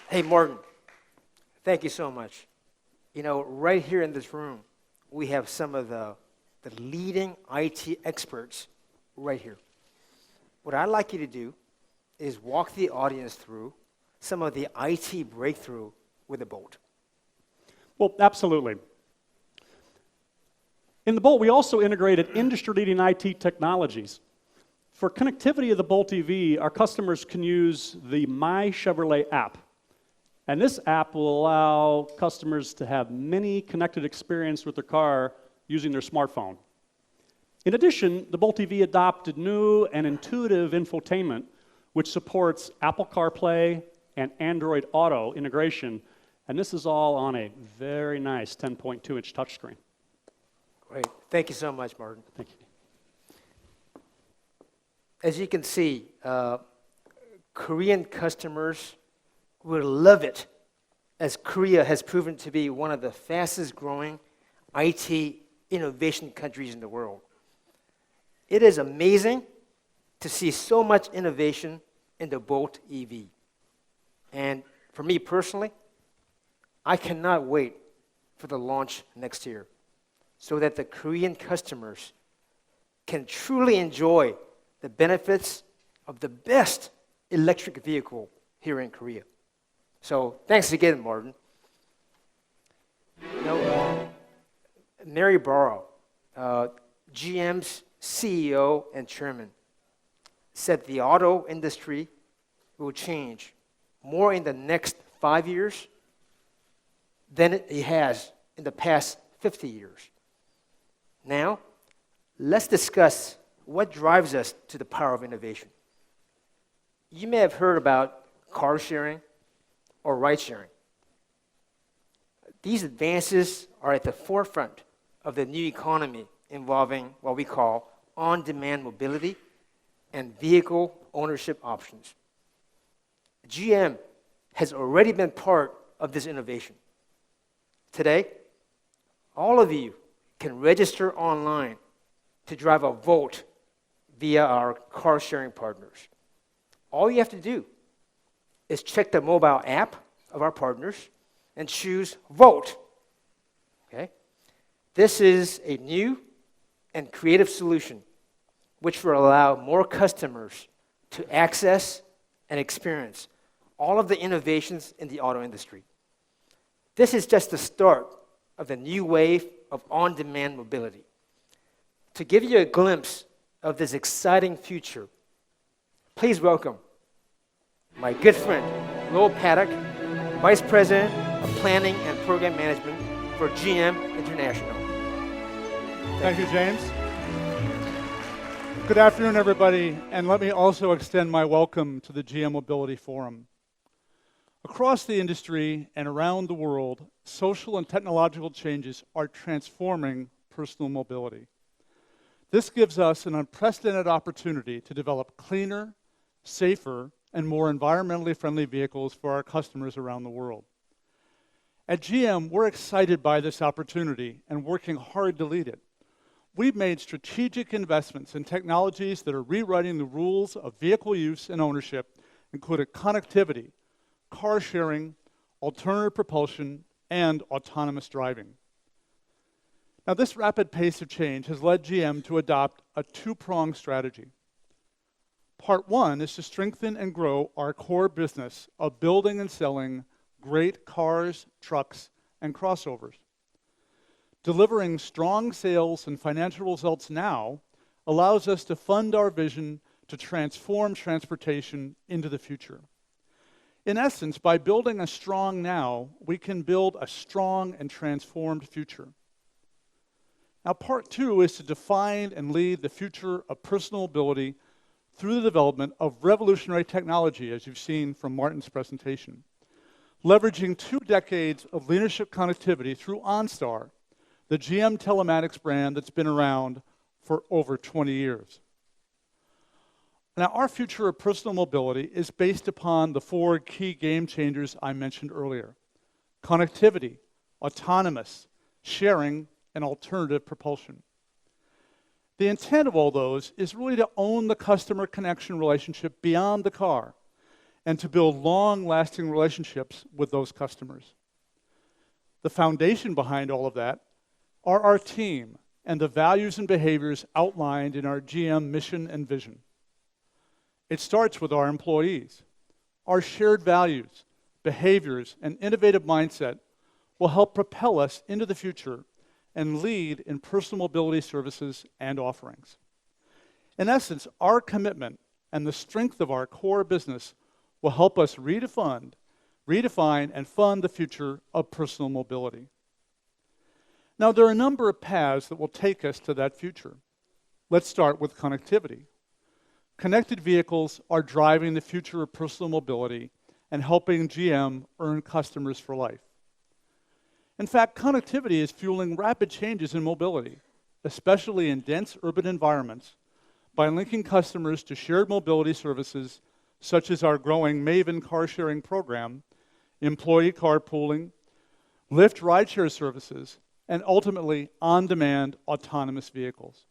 Hey, Martin, thank you so much. You know, right here in this room, we have some of the leading IT experts right here. What I'd like you to do is walk the audience through some of the IT breakthrough with the Bolt. Well, absolutely. In the Bolt, we also integrated industry-leading IT technologies. For connectivity of the Bolt EV, our customers can use the My Chevrolet app. And this app will allow customers to have many connected experience with their car using their smartphone. In addition, the Bolt EV adopted new and intuitive infotainment, which supports Apple CarPlay and Android Auto integration. And this is all on a very nice 10.2-inch touchscreen. Great. Thank you so much, Martin. Thank you. As you can see, Korean customers will love it, as Korea has proven to be one of the fastest growing IT innovation countries in the world. It is amazing to see so much innovation in the Bolt EV. And for me personally, I cannot wait for the launch next year so that the Korean customers can truly enjoy the benefits of the best electric vehicle here in Korea. So thanks again, Martin. You know, Mary Barra, GM's CEO and chairman, said the auto industry will change more in the next 5 years than it has in the past 50 years. Now, let's discuss what drives us to the power of innovation. You may have heard about car sharing or ride sharing. These advances are at the forefront of the new economy involving what we call on-demand mobility and vehicle ownership options. GM has already been part of this innovation. Today, all of you can register online to drive a Volt via our car sharing partners. All you have to do is check the mobile app of our partners and choose Volt. Okay? This is a new and creative solution which will allow more customers to access and experience all of the innovations in the auto industry. This is just the start of the new wave of on-demand mobility. To give you a glimpse of this exciting future, please welcome my good friend, Lowell Paddock, Vice President of Planning and Program Management for GM International. Thank you, James. Good afternoon, everybody, and let me also extend my welcome to the GM Mobility Forum. Across the industry and around the world, social and technological changes are transforming personal mobility. This gives us an unprecedented opportunity to develop cleaner, safer, and more environmentally friendly vehicles for our customers around the world. At GM, we're excited by this opportunity and working hard to lead it. We've made strategic investments in technologies that are rewriting the rules of vehicle use and ownership, including connectivity, car sharing, alternative propulsion, and autonomous driving. Now, this rapid pace of change has led GM to adopt a two-pronged strategy. Part one is to strengthen and grow our core business of building and selling great cars, trucks, and crossovers. Delivering strong sales and financial results now allows us to fund our vision to transform transportation into the future. In essence, by building a strong now, we can build a strong and transformed future. Now, part two is to define and lead the future of personal mobility through the development of revolutionary technology, as you've seen from Martin's presentation, leveraging 2 decades of leadership connectivity through OnStar, the GM telematics brand that's been around for over 20 years. Now, our future of personal mobility is based upon the 4 key game changers I mentioned earlier: connectivity, autonomous, sharing, and alternative propulsion. The intent of all those is really to own the customer connection relationship beyond the car and to build long-lasting relationships with those customers. The foundation behind all of that are our team and the values and behaviors outlined in our GM mission and vision. It starts with our employees. Our shared values, behaviors, and innovative mindset will help propel us into the future and lead in personal mobility services and offerings. In essence, our commitment and the strength of our core business will help us redefine and fund the future of personal mobility. Now, there are a number of paths that will take us to that future. Let's start with connectivity. Connected vehicles are driving the future of personal mobility and helping GM earn customers for life. In fact, connectivity is fueling rapid changes in mobility, especially in dense urban environments, by linking customers to shared mobility services such as our growing Maven car-sharing program, employee carpooling, Lyft rideshare services, and ultimately on-demand autonomous vehicles.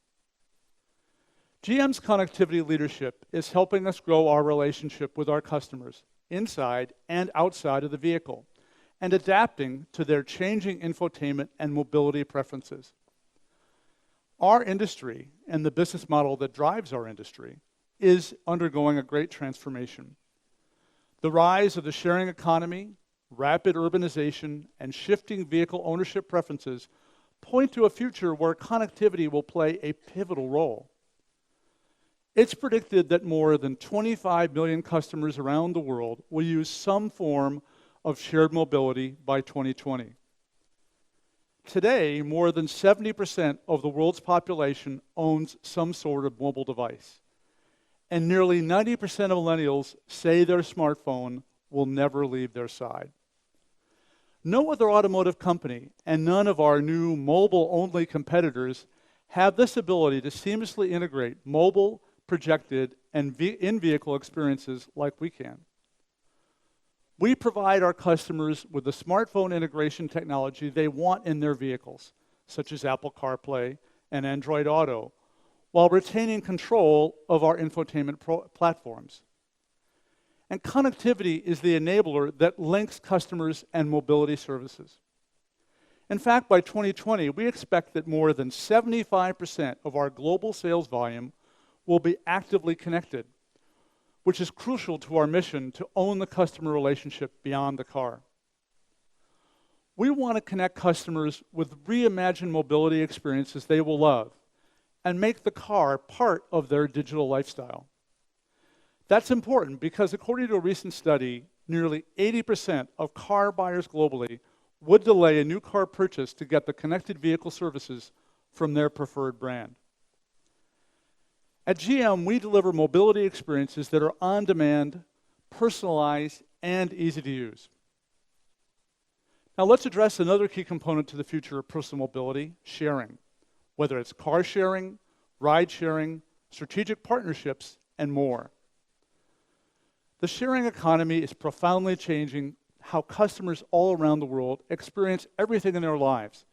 GM's connectivity leadership is helping us grow our relationship with our customers inside and outside of the vehicle and adapting to their changing infotainment and mobility preferences. Our industry and the business model that drives our industry is undergoing a great transformation. The rise of the sharing economy, rapid urbanization, and shifting vehicle ownership preferences point to a future where connectivity will play a pivotal role. It's predicted that more than 25 million customers around the world will use some form of shared mobility by 2020. Today, more than 70% of the world's population owns some sort of mobile device. And nearly 90% of millennials say their smartphone will never leave their side. No other automotive company and none of our new mobile-only competitors have this ability to seamlessly integrate mobile, projected, and in-vehicle experiences like we can. We provide our customers with the smartphone integration technology they want in their vehicles, such as Apple CarPlay and Android Auto, while retaining control of our infotainment platforms. And connectivity is the enabler that links customers and mobility services. In fact, by 2020, we expect that more than 75% of our global sales volume will be actively connected, which is crucial to our mission to own the customer relationship beyond the car. We want to connect customers with reimagined mobility experiences they will love and make the car part of their digital lifestyle. That's important because according to a recent study, nearly 80% of car buyers globally would delay a new car purchase to get the connected vehicle services from their preferred brand. At GM, we deliver mobility experiences that are on-demand, personalized, and easy to use. Now let's address another key component to the future of personal mobility, sharing, whether it's car sharing, ride sharing, strategic partnerships, and more. The sharing economy is profoundly changing how customers all around the world experience everything in their lives,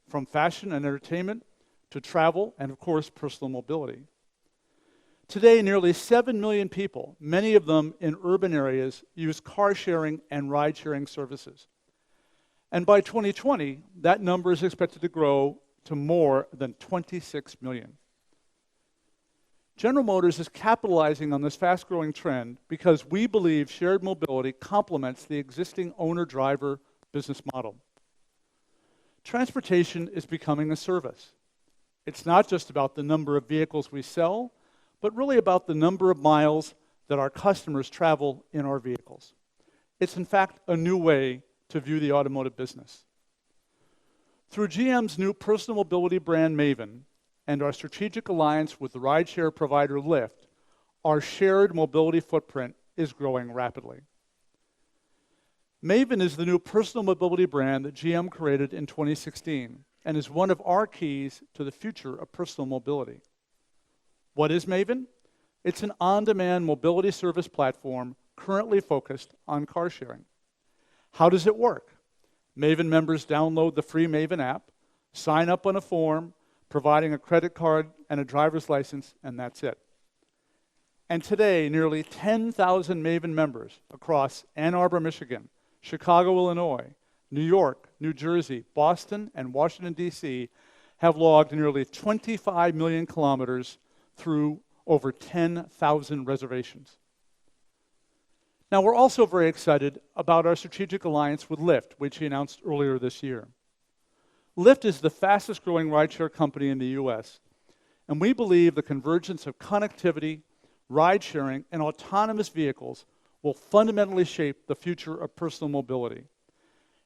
from fashion and entertainment to travel and, of course, personal mobility. Today, nearly 7 million people, many of them in urban areas, use car sharing and ride sharing services. And by 2020, that number is expected to grow to more than 26 million. General Motors is capitalizing on this fast-growing trend because we believe shared mobility complements the existing owner-driver business model. Transportation is becoming a service. It's not just about the number of vehicles we sell, but really about the number of miles that our customers travel in our vehicles. It's in fact a new way to view the automotive business. Through GM's new personal mobility brand Maven and our strategic alliance with the rideshare provider Lyft, our shared mobility footprint is growing rapidly. Maven is the new personal mobility brand that GM created in 2016 and is one of our keys to the future of personal mobility. What is Maven? It's an on-demand mobility service platform currently focused on car sharing. How does it work? Maven members download the free Maven app, sign up on a form, providing a credit card and a driver's license, and that's it. And today, nearly 10,000 Maven members across Ann Arbor, Michigan, Chicago, Illinois, New York, New Jersey, Boston, and Washington, D.C. have logged nearly 25 million kilometers through over 10,000 reservations. Now, we're also very excited about our strategic alliance with Lyft, which we announced earlier this year. Lyft is the fastest growing rideshare company in the US, and we believe the convergence of connectivity, ride sharing, and autonomous vehicles will fundamentally shape the future of personal mobility.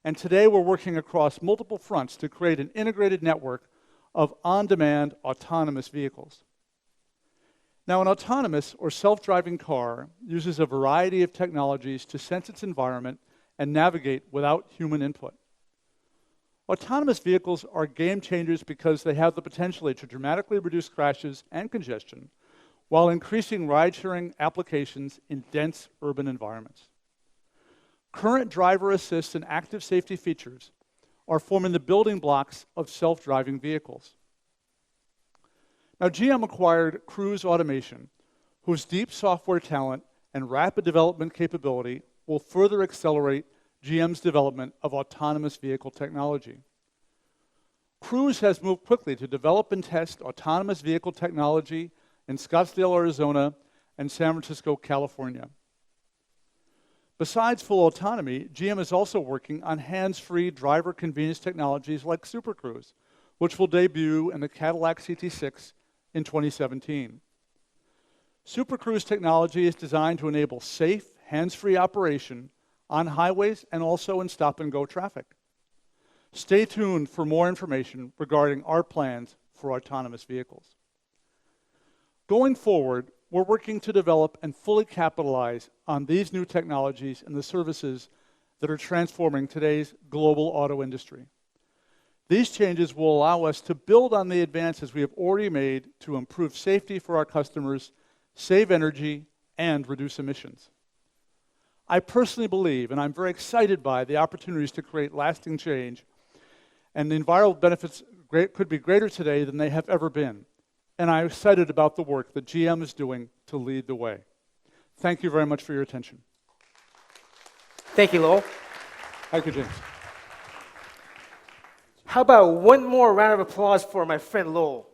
And today we're working across multiple fronts to create an integrated network of on-demand autonomous vehicles. Now, an autonomous or self-driving car uses a variety of technologies to sense its environment and navigate without human input. Autonomous vehicles are game changers because they have the potential to dramatically reduce crashes and congestion while increasing ride-sharing applications in dense urban environments. Current driver assist and active safety features are forming the building blocks of self-driving vehicles. Now, GM acquired Cruise Automation, whose deep software talent and rapid development capability will further accelerate GM's development of autonomous vehicle technology. Cruise has moved quickly to develop and test autonomous vehicle technology in Scottsdale, Arizona, and San Francisco, California. Besides full autonomy, GM is also working on hands-free driver convenience technologies like Super Cruise, which will debut in the Cadillac CT6 in 2017. Super Cruise technology is designed to enable safe, hands-free operation on highways and also in stop-and-go traffic. Stay tuned for more information regarding our plans for autonomous vehicles. Going forward, we're working to develop and fully capitalize on these new technologies and the services that are transforming today's global auto industry. These changes will allow us to build on the advances we have already made to improve safety for our customers, save energy, and reduce emissions. I personally believe, and I'm very excited by, the opportunities to create lasting change, and the environmental benefits could be greater today than they have ever been. And I'm excited about the work that GM is doing to lead the way. Thank you very much for your attention. Thank you, Lowell. Thank you, James. How about one more round of applause for my friend Lowell?